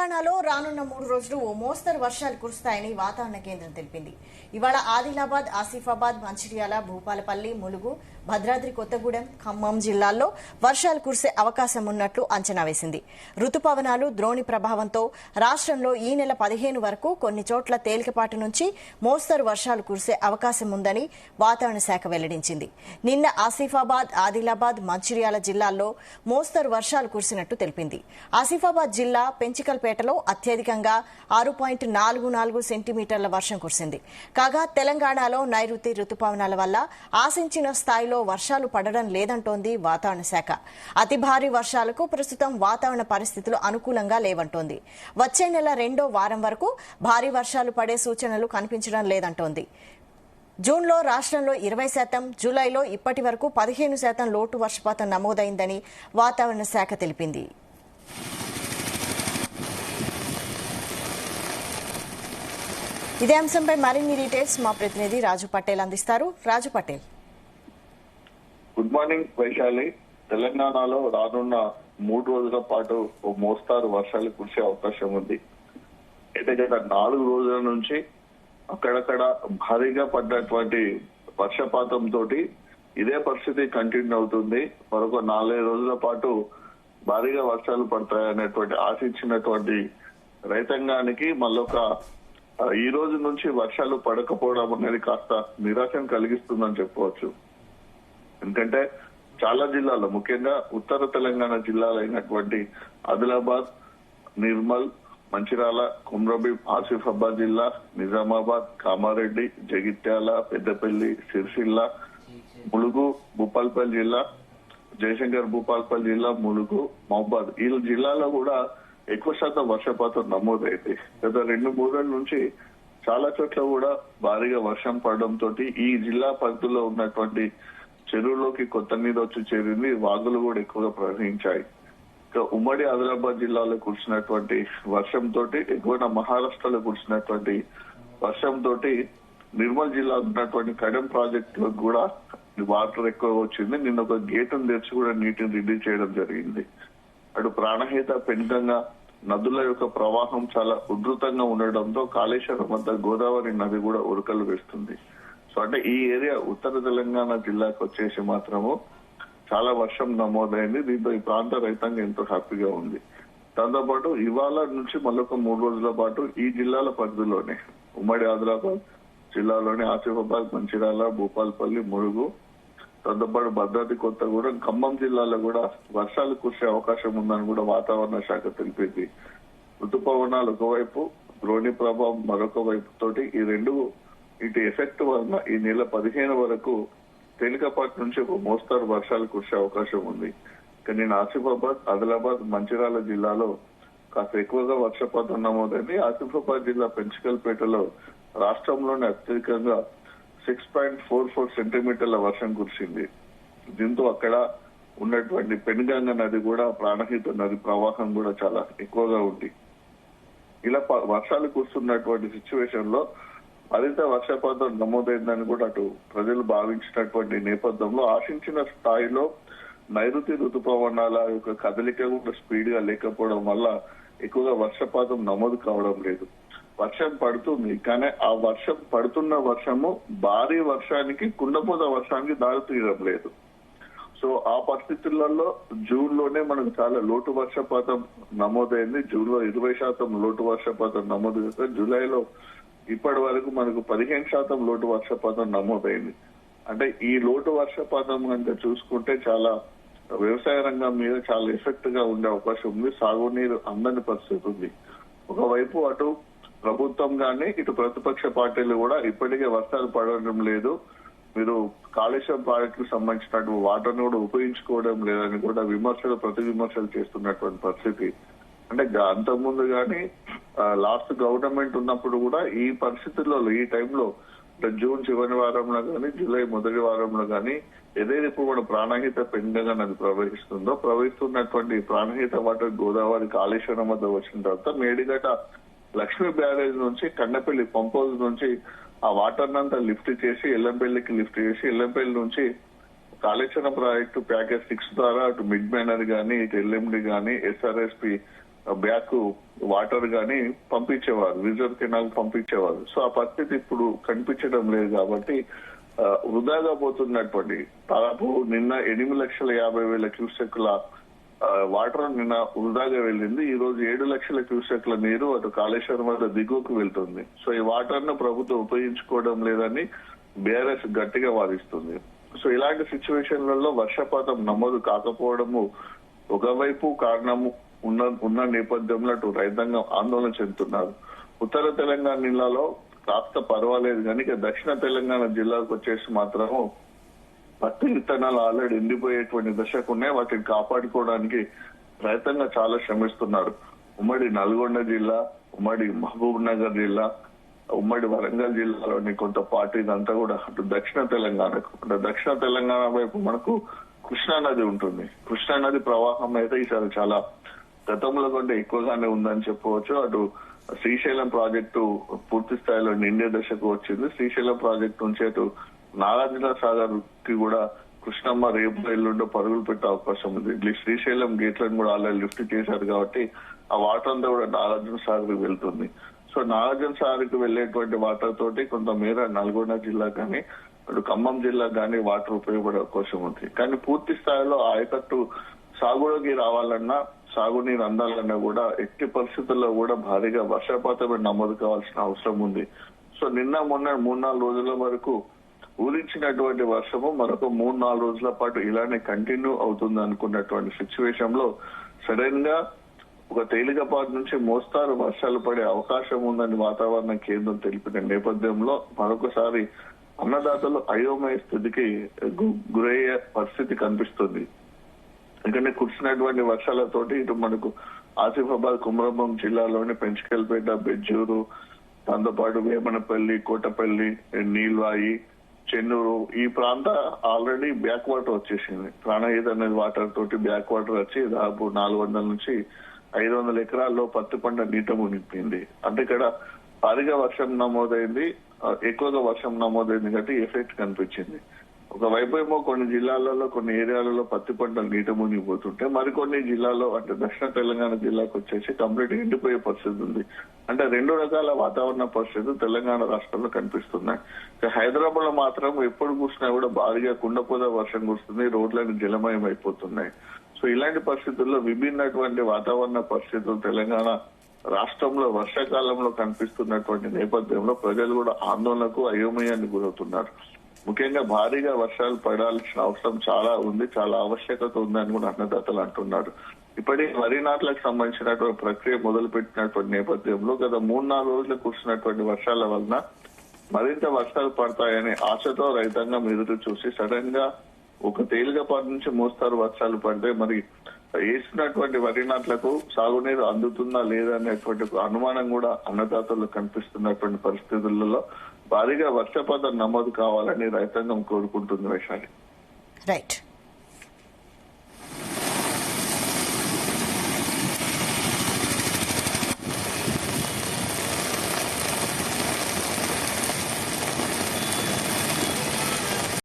తెలంగాణలో రానున్న 3 రోజులు ఓ మోస్తరు వర్షాలు కురుస్తాయని వాతావరణ కేంద్రం తెలిపింది. ఇవాళ ఆదిలాబాద్, ఆసిఫాబాద్, మంచిర్యాల, భూపాలపల్లి, ములుగు, భద్రాద్రి కొత్తగూడెం, ఖమ్మం జిల్లాల్లో వర్షాలు కురిసే అవకాశం ఉన్నట్లు అంచనా వేసింది. రుతుపవనాలు, ద్రోణి ప్రభావంతో రాష్ట్రంలో ఈ నెల 15 వరకు కొన్ని చోట్ల తేలికపాటి నుంచి మోస్తరు వర్షాలు కురిసే అవకాశం ఉందని వాతావరణ శాఖ వెల్లడించింది. నిన్న ఆసిఫాబాద్, ఆదిలాబాద్, మంచిర్యాల జిల్లాల్లో మోస్తరు వర్షాలు కురిసినట్టు తెలిపింది. ఆసిఫాబాద్ జిల్లా పెంచికల్పేటలో అత్యధికంగా 6.44 సెంటీమీటర్ల వర్షం కురిసింది. కాగా తెలంగాణలో నైరుతి రుతుపవనాల వల్ల ఆశించిన స్థాయిలో వర్షాలు పడడం లేదంటోంది వాతావరణ శాఖ. అతి భారీ వర్షాలకు ప్రస్తుతం వాతావరణ పరిస్థితులు అనుకూలంగా లేవంటోంది. వచ్చే నెల 2వ వారం వరకు భారీ వర్షాలు పడే సూచనలు కనిపించడం లేదంటోంది. జూన్లో రాష్ట్రంలో 20%, జూలైలో ఇప్పటి వరకు 15% లోటు వర్షపాతం నమోదైందని వాతావరణ శాఖ తెలిపింది. ఇదే అంశంపై మరిన్ని డీటెయిల్స్ మా ప్రతినిధి రాజు పటేల్ అందిస్తారు. రాజు పటేల్. Good morning Vaishali. తెలంగాణలో రానున్న 3 రోజుల పాటు ఓ మోస్తారు వర్షాలు కురిసే అవకాశం ఉంది. అయితే గత 4 రోజుల నుంచి అక్కడక్కడ భారీగా పడ్డటువంటి వర్షపాతం తోటి ఇదే పరిస్థితి కంటిన్యూ అవుతుంది. మరొక 4 రోజుల పాటు భారీగా వర్షాలు పడతాయనేటువంటి ఆశించినటువంటి రైతాంగానికి మళ్ళొక ఈ రోజు నుంచి వర్షాలు పడకపోవడం అనేది కాస్త నిరాశను కలిగిస్తుందని చెప్పవచ్చు. ఎందుకంటే చాలా జిల్లాల్లో, ముఖ్యంగా ఉత్తర తెలంగాణ జిల్లాలు అయినటువంటి ఆదిలాబాద్, నిర్మల్, మంచిర్యాల, కుమ్రభీం, ఆసిఫాబాద్ జిల్లా, నిజామాబాద్, కామారెడ్డి, జగిత్యాల, పెద్దపల్లి, సిరిసిల్ల, ములుగు, భూపాలపల్లి జిల్లా, జయశంకర్ భూపాలపల్లి జిల్లా, ములుగు, మహబాద్ ఈ జిల్లాలో కూడా ఎక్కువ శాతం వర్షపాతం నమోదైంది. గత 2-3 రోజుల నుంచి చాలా చోట్ల కూడా భారీగా వర్షం పడడంతో ఈ జిల్లా పరిధిలో ఉన్నటువంటి చెరువులోకి కొత్త నీరు వచ్చి చేరింది. వాగులు కూడా ఎక్కువగా ప్రవహించాయి. ఇక ఉమ్మడి ఆదిలాబాద్ జిల్లాలో కురిసినటువంటి వర్షంతో, ఎక్కువ మహారాష్ట్రలో కురిసినటువంటి వర్షంతో నిర్మల్ జిల్లా ఉన్నటువంటి కడెం ప్రాజెక్టు కూడా వాటర్ ఎక్కువ వచ్చింది. నిన్న ఒక గేటును తెరిచి కూడా నీటిని రిలీజ్ చేయడం జరిగింది. అటు ప్రాణహిత, పెనుగంగా నదుల యొక్క ప్రవాహం చాలా ఉధృతంగా ఉండడంతో కాళేశ్వరం వద్ద గోదావరి నది కూడా ఉరకలు వేస్తుంది. సో అంటే ఈ ఏరియా ఉత్తర తెలంగాణ జిల్లాకు వచ్చేసి మాత్రము చాలా వర్షం నమోదైంది. దీంతో ఈ ప్రాంత రైతాంగం ఎంతో హ్యాపీగా ఉంది. దాంతోపాటు ఇవాళ నుంచి మరొక 3 రోజుల పాటు ఈ జిల్లాల పరిధిలోనే ఉమ్మడి ఆదిలాబాద్ జిల్లాలోని ఆసిఫాబాద్, మంచిర్యాల, భూపాలపల్లి, ములుగు, దాంతోపాటు భద్రాద్రి కొత్తగూడెం, ఖమ్మం జిల్లాలో కూడా వర్షాలు కురిసే అవకాశం ఉందని కూడా వాతావరణ శాఖ తెలిపింది. ఋతుపవనాలు ఒకవైపు, ద్రోణి ప్రభావం మరొక వైపు తోటి ఈ రెండు ఇటు ఎఫెక్ట్ వలన ఈ నెల 15 వరకు తేలికపాటి నుంచి ఒక మోస్తారు వర్షాలు కురిసే అవకాశం ఉంది. కానీ ఆసిఫాబాద్, ఆదిలాబాద్, మంచిర్యాల జిల్లాలో కాస్త ఎక్కువగా వర్షపాతం నమోదైంది. ఆసిఫాబాద్ జిల్లా పెంచికల్పేటలో రాష్ట్రంలోనే అత్యధికంగా 6.44 సెంటీమీటర్ల వర్షం కురిసింది. దీంతో అక్కడ ఉన్నటువంటి పెనుగంగ నది కూడా, ప్రాణహిత నది ప్రవాహం కూడా చాలా ఎక్కువగా ఉంది. ఇలా వర్షాలు కురుస్తున్నటువంటి సిచ్యువేషన్ లో మరింత వర్షపాతం నమోదైందని కూడా అటు ప్రజలు భావించినటువంటి నేపథ్యంలో ఆశించిన స్థాయిలో నైరుతి ఋతుపవనాల యొక్క కదలిక కూడా స్పీడ్ గా లేకపోవడం వల్ల ఎక్కువగా వర్షపాతం నమోదు కావడం లేదు. వర్షం పడుతుంది, కానీ ఆ వర్షం పడుతున్న వర్షము భారీ వర్షానికి, కుండపోత వర్షానికి దారితీయడం లేదు. సో ఆ పరిస్థితులలో జూన్ లోనే మనకు చాలా లోటు వర్షపాతం నమోదైంది. జూన్ లో 20% లోటు వర్షపాతం నమోదు చేస్తే జూలైలో ఇప్పటి వరకు మనకు 15% లోటు వర్షపాతం నమోదైంది. అంటే ఈ లోటు వర్షపాతం కనుక చూసుకుంటే చాలా వ్యవసాయ రంగం మీద చాలా ఎఫెక్ట్ గా ఉండే అవకాశం ఉంది. సాగునీరు అందని పరిస్థితి ఉంది. ఒకవైపు అటు ప్రభుత్వం కానీ ఇటు ప్రతిపక్ష పార్టీలు కూడా ఇప్పటికే వర్షాలు పడడం లేదు, మీరు కాళేశ్వరం ప్రాజెక్టుకు సంబంధించినట్టు వాటర్ను కూడా ఉపయోగించుకోవడం లేదని కూడా ప్రతి విమర్శలు చేస్తున్నటువంటి పరిస్థితి. అంటే అంతకుముందు కానీ లాస్ట్ గవర్నమెంట్ ఉన్నప్పుడు కూడా ఈ పరిస్థితుల్లో, ఈ టైంలో జూన్ చివరి వారంలో కానీ జూలై మొదటి వారంలో కానీ ఏదైతే ఇప్పుడు మన ప్రాణహిత పెనుగంగ నది ప్రవహిస్తున్నటువంటి ప్రాణహిత వాటర్ గోదావరి కాళేశ్వరం వద్ద వచ్చిన తర్వాత మేడిగడ్డ లక్ష్మీ బ్యారేజ్ నుంచి కండపల్లి పంప్ హౌస్ నుంచి ఆ వాటర్ నంతా లిఫ్ట్ చేసి ఎల్లంపల్లికి లిఫ్ట్ చేసి ఎల్లంపల్లి నుంచి కాళేశ్వరం ప్రాజెక్టు ప్యాకేజ్ 6 ద్వారా అటు మిడ్ మేనర్ గానీ, ఇటు ఎల్ఎండి గానీ, ఎస్ఆర్ఎస్పి బ్యాక్ వాటర్ గాని పంపించేవారు, రిజర్వ్ కెనాల్ పంపించేవారు. సో ఆ పరిస్థితి ఇప్పుడు కనిపించడం లేదు కాబట్టి వృధాగా పోతున్నటువంటి దాదాపు నిన్న 8,50,000 క్యూసెక్ల వాటర్ నిన్న వృధాగా వెళ్ళింది. ఈ రోజు 7 లక్షల క్యూసెక్ల నీరు అటు కాళేశ్వరం వద్ద దిగువకు వెళ్తుంది. సో ఈ వాటర్ ను ప్రభుత్వం ఉపయోగించుకోవడం లేదని బీఆర్ఎస్ గట్టిగా వాదిస్తుంది. సో ఇలాంటి సిచ్యువేషన్లలో వర్షపాతం నమోదు కాకపోవడము ఒకవైపు కారణము ఉన్న నేపథ్యంలో అటు రైతాంగం ఆందోళన చెందుతున్నారు. ఉత్తర తెలంగాణ జిల్లాలో కాస్త పర్వాలేదు కానీ ఇక దక్షిణ తెలంగాణ జిల్లాకు వచ్చేసి మాత్రము పత్తి విత్తనాలు ఆల్రెడీ ఎండిపోయేటువంటి దశకు ఉన్నాయి. వాటిని కాపాడుకోవడానికి రైతాంగం చాలా శ్రమిస్తున్నారు. ఉమ్మడి నల్గొండ జిల్లా, ఉమ్మడి మహబూబ్ నగర్ జిల్లా, ఉమ్మడి వరంగల్ జిల్లాలోని కొంత పార్టీ ఇదంతా కూడా అటు దక్షిణ తెలంగాణకు, దక్షిణ తెలంగాణ వైపు మనకు కృష్ణా నది ఉంటుంది. కృష్ణా నది ప్రవాహం అయితే ఈసారి చాలా గతంలో కంటే ఎక్కువగానే ఉందని చెప్పవచ్చు. అటు శ్రీశైలం ప్రాజెక్టు పూర్తి స్థాయిలో నిండే దశకు వచ్చింది. శ్రీశైలం ప్రాజెక్టు నుంచి అటు నాగార్జున సాగర్ కి కూడా కృష్ణమ్మ రేపు ఎల్లుండో పరుగులు పెట్టే అవకాశం ఉంది. శ్రీశైలం గేట్లను కూడా ఆల్రెడీ లిఫ్ట్ చేశారు కాబట్టి ఆ వాటర్ అంతా కూడా నాగార్జున సాగర్ కి వెళ్తుంది. సో నాగార్జున సాగర్ కి వెళ్లేటువంటి వాటర్ తోటి కొంతమేర నల్గొండ జిల్లా కానీ అటు ఖమ్మం జిల్లా కానీ వాటర్ ఉపయోగపడే అవకాశం ఉంది. కానీ పూర్తి స్థాయిలో ఆయకట్టు సాగులోకి రావాలన్నా, సాగునీరు అందాలన్నా కూడా ఎట్టి పరిస్థితుల్లో కూడా భారీగా వర్షపాతమే నమోదు కావాల్సిన అవసరం ఉంది. సో నిన్న మొన్న 3-4 రోజుల వరకు ఊరించినటువంటి వర్షము మరొక 3-4 రోజుల పాటు ఇలానే కంటిన్యూ అవుతుంది అనుకున్నటువంటి సిచ్యువేషన్ లో సడన్ గా ఒక తేలికపాటి నుంచి మోస్తారు వర్షాలు పడే అవకాశం ఉందని వాతావరణ కేంద్రం తెలిపిన నేపథ్యంలో మరొకసారి అన్నదాతలు అయోమయ స్థితికి గురయ్యే పరిస్థితి కనిపిస్తుంది. ఎందుకంటే కురిసినటువంటి వర్షాలతోటి ఇటు మనకు ఆసిఫాబాద్, కుమరంభీం జిల్లాలోని పెంచకల్పేట, బెజ్జూరు, దాంతోపాటు వేమనపల్లి, కోటపల్లి, నీల్వాయి, చెన్నూరు ఈ ప్రాంత ఆల్రెడీ బ్యాక్ వాటర్ వచ్చేసింది. ప్రాణహిత అనే వాటర్ తోటి బ్యాక్ వాటర్ వచ్చి దాదాపు 400 నుంచి 500 ఎకరాల్లో పత్తి పంట నీట మునిగిపోయింది. అంటే ఇక్కడ భారీగా వర్షం నమోదైంది, ఎక్కువగా వర్షం నమోదైంది కాబట్టి ఎఫెక్ట్ కనిపించింది. ఒకవైపు ఏమో కొన్ని జిల్లాలలో కొన్ని ఏరియాలలో పత్తి పంటలు నీట మునిగిపోతుంటే మరికొన్ని జిల్లాలో అంటే దక్షిణ తెలంగాణ జిల్లాకు వచ్చేసి కంప్లీట్ ఎండిపోయే పరిస్థితి ఉంది. అంటే 2 రకాల వాతావరణ పరిస్థితులు తెలంగాణ రాష్ట్రంలో కనిపిస్తున్నాయి. హైదరాబాద్ లో మాత్రం ఎప్పుడు కూర్చున్నా కూడా భారీగా కుండపోద వర్షం కురుస్తుంది, రోడ్లను జలమయం అయిపోతున్నాయి. సో ఇలాంటి పరిస్థితుల్లో విభిన్నటువంటి వాతావరణ పరిస్థితులు తెలంగాణ రాష్ట్రంలో వర్షాకాలంలో కనిపిస్తున్నటువంటి నేపథ్యంలో ప్రజలు కూడా ఆందోళనకు అయోమయానికి గురవుతున్నారు. ముఖ్యంగా భారీగా వర్షాలు పడాల్సిన అవసరం చాలా ఉంది, చాలా ఆవశ్యకత ఉందని కూడా అన్నదాతలు అంటున్నారు. ఇప్పటికీ వరి నాట్లకు సంబంధించినటువంటి ప్రక్రియ మొదలు పెట్టినటువంటి నేపథ్యంలో గత 3-4 రోజులు కురిసినటువంటి వర్షాల వలన మరింత వర్షాలు పడతాయనే ఆశతో రైతాంగం ఎదురు చూసి సడన్ గా ఒక తేలికపాటి నుంచి మోస్తారు వర్షాలు పడితే మరి వేసినటువంటి వరి నాట్లకు సాగునీరు అందుతుందా లేదా అనేటువంటి అనుమానం కూడా అన్నదాతలు కనిపిస్తున్నటువంటి పరిస్థితులలో భారీగా వర్షపాతం నమోదు కావాలని రైతాంగం కోరుకుంటుంది వైశాలి. రైట్.